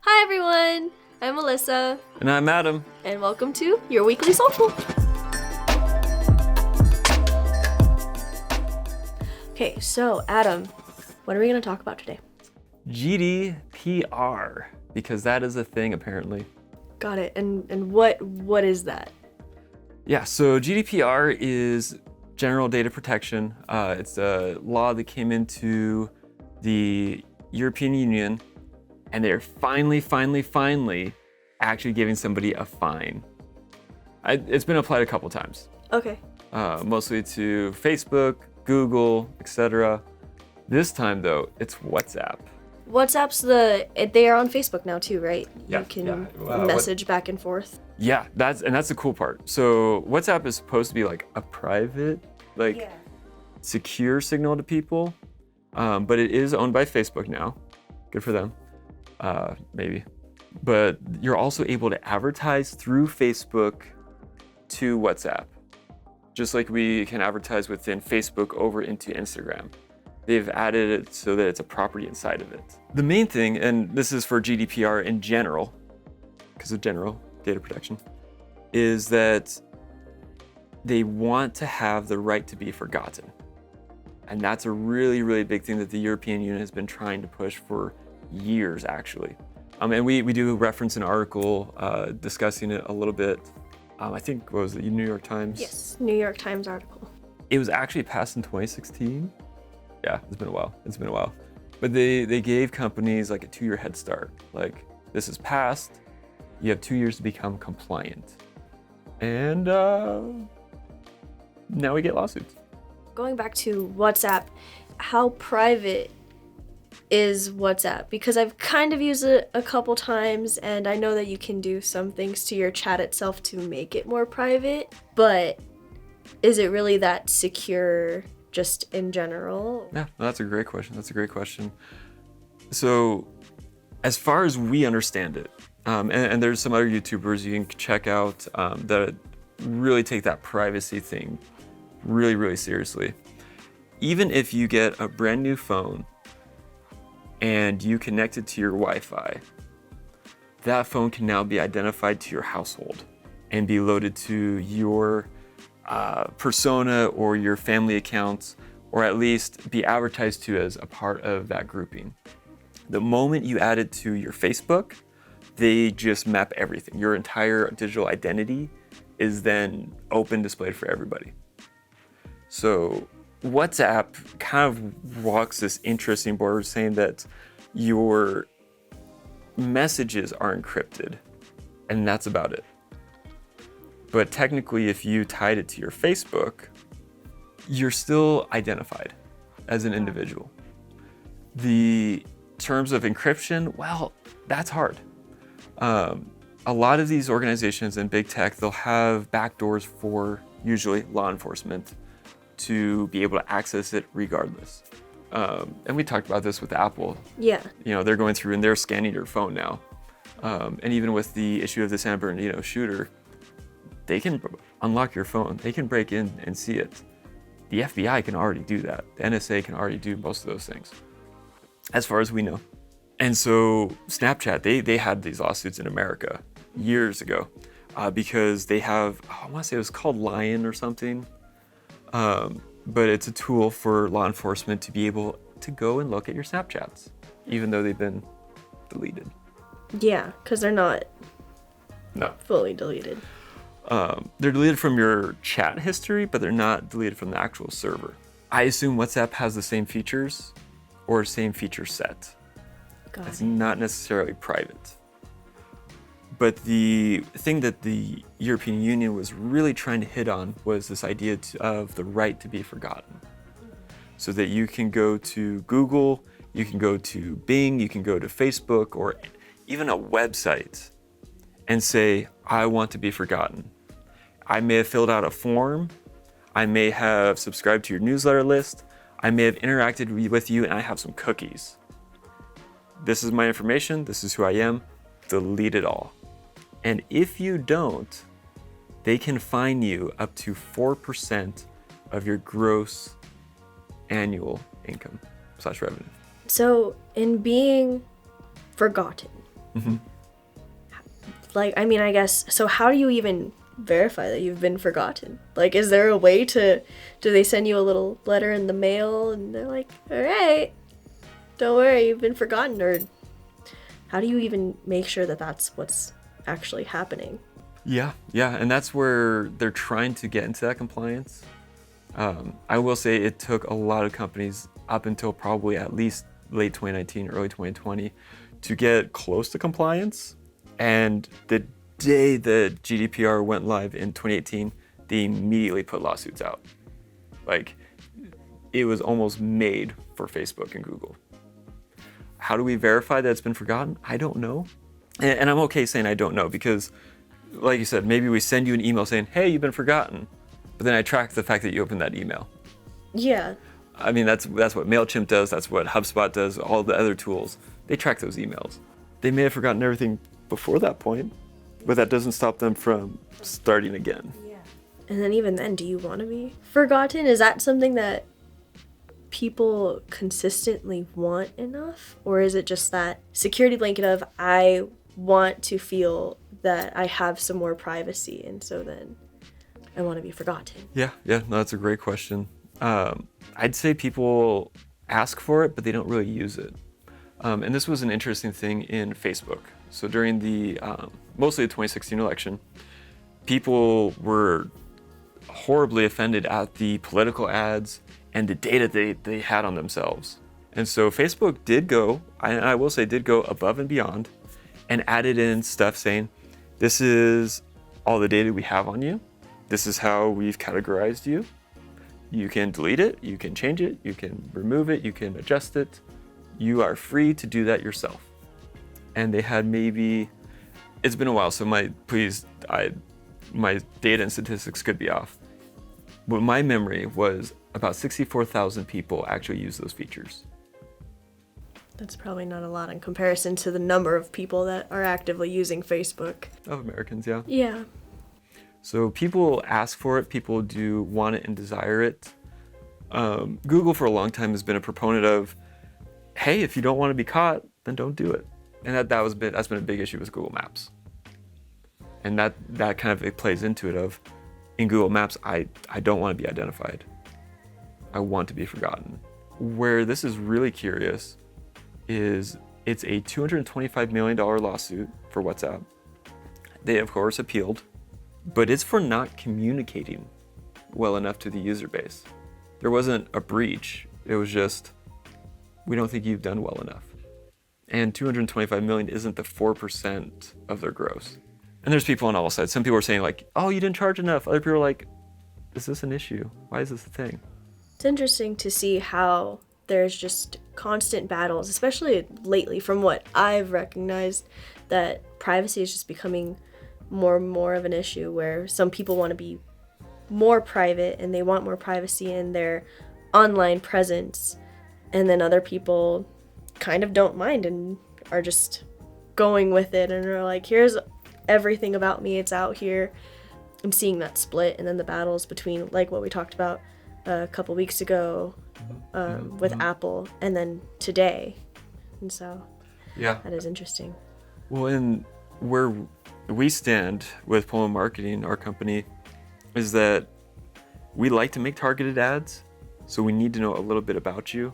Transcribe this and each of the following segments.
Hi everyone, I'm Melissa, And I'm Adam. and welcome to Your Weekly Social. Okay, so Adam, what are we going to talk about today? GDPR, because that is a thing apparently. Got it, and what is that? Yeah, so GDPR is General Data Protection. It's a law that came into the European Union, and they're finally actually giving somebody a fine. It's been applied a couple times, Okay. mostly to Facebook, Google, etc. This time though, it's WhatsApp. WhatsApp's they are on Facebook now too, right? Yeah, You can yeah. message back and forth. Yeah, that's the cool part. So WhatsApp is supposed to be like a private, secure signal to people, but it is owned by Facebook now. Good for them, maybe. But you're also able to advertise through Facebook to WhatsApp, just like we can advertise within Facebook over into Instagram. They've added it so that it's a property inside of it. The main thing, and this is for GDPR in general, because of general data protection, is that they want to have the right to be forgotten. And that's a really, really big thing that the European Union has been trying to push for years, actually. And we do reference an article discussing it a little bit. I think, what was it, New York Times? Yes, New York Times article. It was actually passed in 2016. Yeah, it's been a while. But they gave companies like a 2-year head start. Like, this is passed, you have 2 years to become compliant. And now we get lawsuits. Going back to WhatsApp, how private is WhatsApp? Because I've kind of used it a couple times, and I know that you can do some things to your chat itself to make it more private, but is it really that secure just in general? Yeah, that's a great question. So, as far as we understand it, and there's some other YouTubers you can check out that really take that privacy thing really, really seriously. Even if you get a brand new phone and you connect it to your Wi-Fi, that phone can now be identified to your household and be loaded to your persona or your family accounts, or at least be advertised to as a part of that grouping. The moment you add it to your Facebook, they just map everything. Your entire digital identity is then open displayed for everybody. So WhatsApp kind of walks this interesting border, saying that your messages are encrypted, and that's about it. But technically, if you tied it to your Facebook, you're still identified as an individual. The terms of encryption, well, that's hard. A lot of these organizations and big tech, they'll have backdoors for usually law enforcement to be able to access it regardless. And we talked about this with Apple. Yeah. You know, they're going through and they're scanning your phone now. And even with the issue of the San Bernardino shooter, they can unlock your phone. They can break in and see it. The FBI can already do that. The NSA can already do most of those things, as far as we know. And so Snapchat, they had these lawsuits in America years ago because they have, I want to say it was called Lion or something. But it's a tool for law enforcement to be able to go and look at your Snapchats, even though they've been deleted. Yeah, because they're not fully deleted. They're deleted from your chat history, but they're not deleted from the actual server. I assume WhatsApp has the same features or same feature set. It's not necessarily private. But the thing that the European Union was really trying to hit on was this idea of the right to be forgotten. So that you can go to Google, you can go to Bing, you can go to Facebook, or even a website and say, I want to be forgotten. I may have filled out a form, I may have subscribed to your newsletter list, I may have interacted with you, and I have some cookies. This is my information, this is who I am, delete it all. And if you don't, they can fine you up to 4% of your gross annual income / revenue. So in being forgotten, Like, I mean, I guess, so how do you even verify that you've been forgotten? Like, is there a way to, do they send you a little letter in the mail and they're like, all right, don't worry, you've been forgotten? Or how do you even make sure that that's what's actually happening? Yeah, and that's where they're trying to get into that compliance. I will say it took a lot of companies up until probably at least late 2019, early 2020 to get close to compliance. And the day the GDPR went live in 2018, they immediately put lawsuits out. Like, it was almost made for Facebook and Google. How do we verify that it's been forgotten? I don't know. And I'm okay saying I don't know because, like you said, maybe we send you an email saying, hey, you've been forgotten. But then I track the fact that you opened that email. Yeah. I mean, that's what MailChimp does. That's what HubSpot does. All the other tools, they track those emails. They may have forgotten everything before that point, but that doesn't stop them from starting again. Yeah. And then even then, do you want to be forgotten? Is that something that people consistently want enough? Or is it just that security blanket of, I want to feel that I have some more privacy, and so then I want to be forgotten? Yeah, no, that's a great question. I'd say people ask for it, but they don't really use it. And this was an interesting thing in Facebook. So during the mostly the 2016 election, people were horribly offended at the political ads and the data they had on themselves. And so Facebook did go, I will say did go above and beyond and added in stuff saying, this is all the data we have on you. This is how we've categorized you. You can delete it, you can change it, you can remove it, you can adjust it. You are free to do that yourself. And they had maybe, it's been a while, so my data and statistics could be off. But my memory was about 64,000 people actually use those features. That's probably not a lot in comparison to the number of people that are actively using Facebook. Of Americans, yeah. Yeah. So people ask for it, people do want it and desire it. Google for a long time has been a proponent of, hey, if you don't want to be caught, then don't do it. And that's been a big issue with Google Maps. And that kind of it plays into it of, in Google Maps, I don't want to be identified. I want to be forgotten. Where this is really curious is it's a $225 million lawsuit for WhatsApp. They, of course, appealed, but it's for not communicating well enough to the user base. There wasn't a breach. It was just, we don't think you've done well enough. And 225 million isn't the 4% of their gross. And there's people on all sides. Some people are saying like, oh, you didn't charge enough. Other people are like, is this an issue? Why is this a thing? It's interesting to see how there's just constant battles, especially lately, from what I've recognized, that privacy is just becoming more and more of an issue, where some people want to be more private and they want more privacy in their online presence, and then other people kind of don't mind and are just going with it and are like, here's everything about me, it's out here. I'm seeing that split, and then the battles between, like what we talked about a couple weeks ago with Apple, and then today. And so yeah, that is interesting. Well, and where we stand with Pullman Marketing, our company, is that we like to make targeted ads, so we need to know a little bit about you.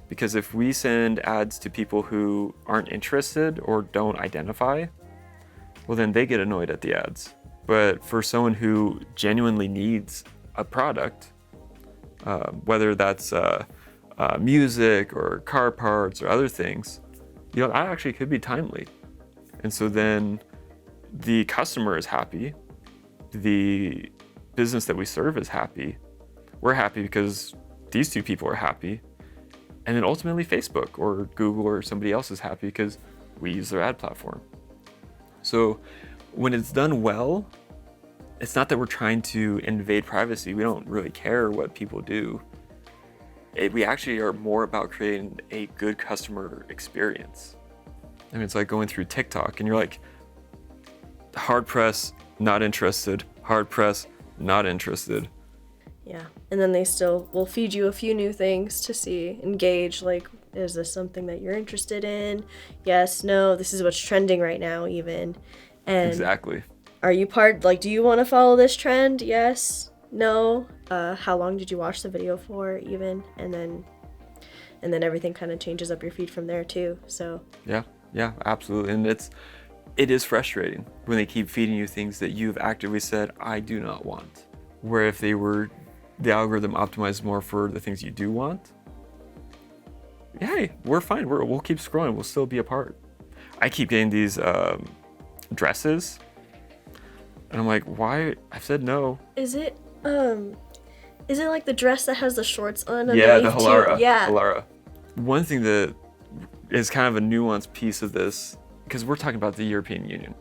Because if we send ads to people who aren't interested or don't identify, well, then they get annoyed at the ads. But for someone who genuinely needs a product, whether that's music or car parts or other things, that actually could be timely. And so then the customer is happy, the business that we serve is happy, we're happy because these two people are happy, and then ultimately Facebook or Google or somebody else is happy because we use their ad platform. So when it's done well, it's not that we're trying to invade privacy. We don't really care what people do. We actually are more about creating a good customer experience. I mean, it's like going through TikTok and you're like, hard press, not interested, hard press, not interested. Yeah, and then they still will feed you a few new things to see, engage, like Is this something that you're interested in? Yes, no, this is what's trending right now even. And Exactly. are you do you want to follow this trend? Yes, no. How long did you watch the video for even? And then everything kind of changes up your feed from there too. So Yeah, absolutely. And it is frustrating when they keep feeding you things that you've actively said, I do not want. Where if the algorithm optimized more for the things you do want, hey, we're fine. We'll keep scrolling. We'll still be a part. I keep getting these dresses, and I'm like, why? I've said no. is it like the dress that has the shorts on? Yeah, the underneath too? Halara. Yeah. Halara. One thing that is kind of a nuanced piece of this, because we're talking about the European Union.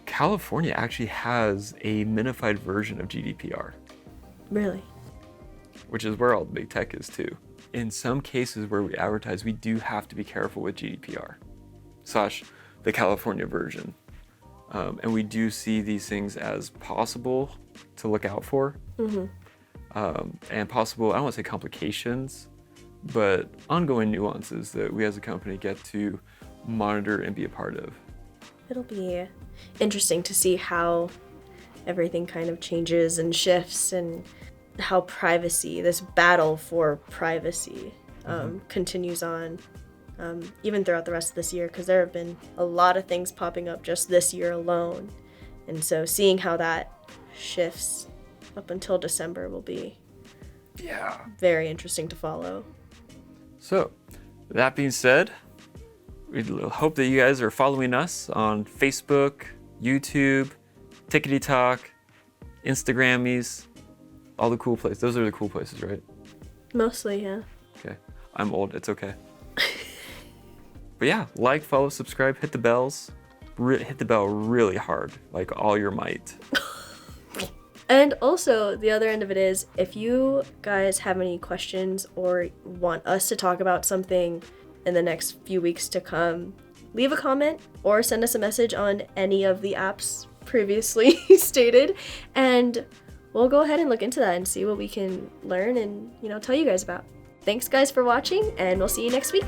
California actually has a minified version of GDPR. Really? Which is where all the big tech is too. In some cases where we advertise, we do have to be careful with GDPR, / the California version. And we do see these things as possible to look out for. And possible, I don't want to say complications, but ongoing nuances that we as a company get to monitor and be a part of. It'll be interesting to see how everything kind of changes and shifts, and how this battle for privacy, continues on, even throughout the rest of this year, because there have been a lot of things popping up just this year alone. And so seeing how that shifts up until December will be very interesting to follow. So, that being said, we hope that you guys are following us on Facebook, YouTube, Tickety Talk, Instagrammies, all the cool places. Those are the cool places, right? Mostly, yeah. Okay. I'm old. It's okay. But yeah, like, follow, subscribe, hit the bells. Hit the bell really hard, like all your might. And also, the other end of it is, if you guys have any questions or want us to talk about something in the next few weeks to come, leave a comment or send us a message on any of the apps previously stated, and we'll go ahead and look into that and see what we can learn and, tell you guys about. Thanks guys for watching, and we'll see you next week.